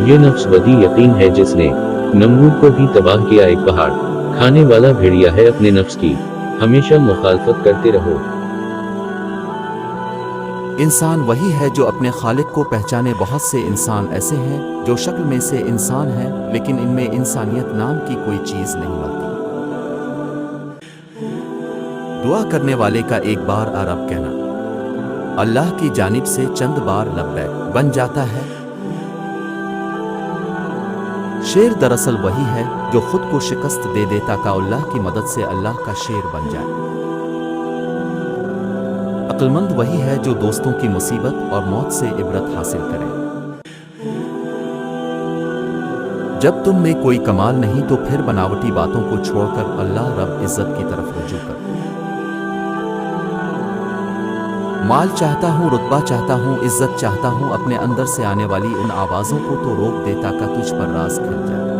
یہ نفس بدی یقین ہے جس نے نمرود کو بھی تباہ کیا، ایک پہاڑ کھانے والا بھیڑیا ہے اپنے نفس کی، ہمیشہ مخالفت کرتے رہو۔ انسان وہی ہے جو اپنے خالق کو پہچانے۔ بہت سے انسان ایسے ہیں جو شکل میں سے انسان ہیں لیکن ان میں انسانیت نام کی کوئی چیز نہیں ملتی۔ دعا کرنے والے کا ایک بار عرب کہنا اللہ کی جانب سے چند بار لبیک بن جاتا ہے۔ شیر دراصل وہی ہے جو خود کو شکست دے دے تاکہ اللہ کی مدد سے اللہ کا شیر بن جائے۔ عقل مند وہی ہے جو دوستوں کی مصیبت اور موت سے عبرت حاصل کرے۔ جب تم میں کوئی کمال نہیں تو پھر بناوٹی باتوں کو چھوڑ کر اللہ رب عزت کی طرف رجوع کر۔ مال چاہتا ہوں، رتبہ چاہتا ہوں، عزت چاہتا ہوں، اپنے اندر سے آنے والی ان آوازوں کو تو روک دے تاکہ تجھ پر راز کھل جائے۔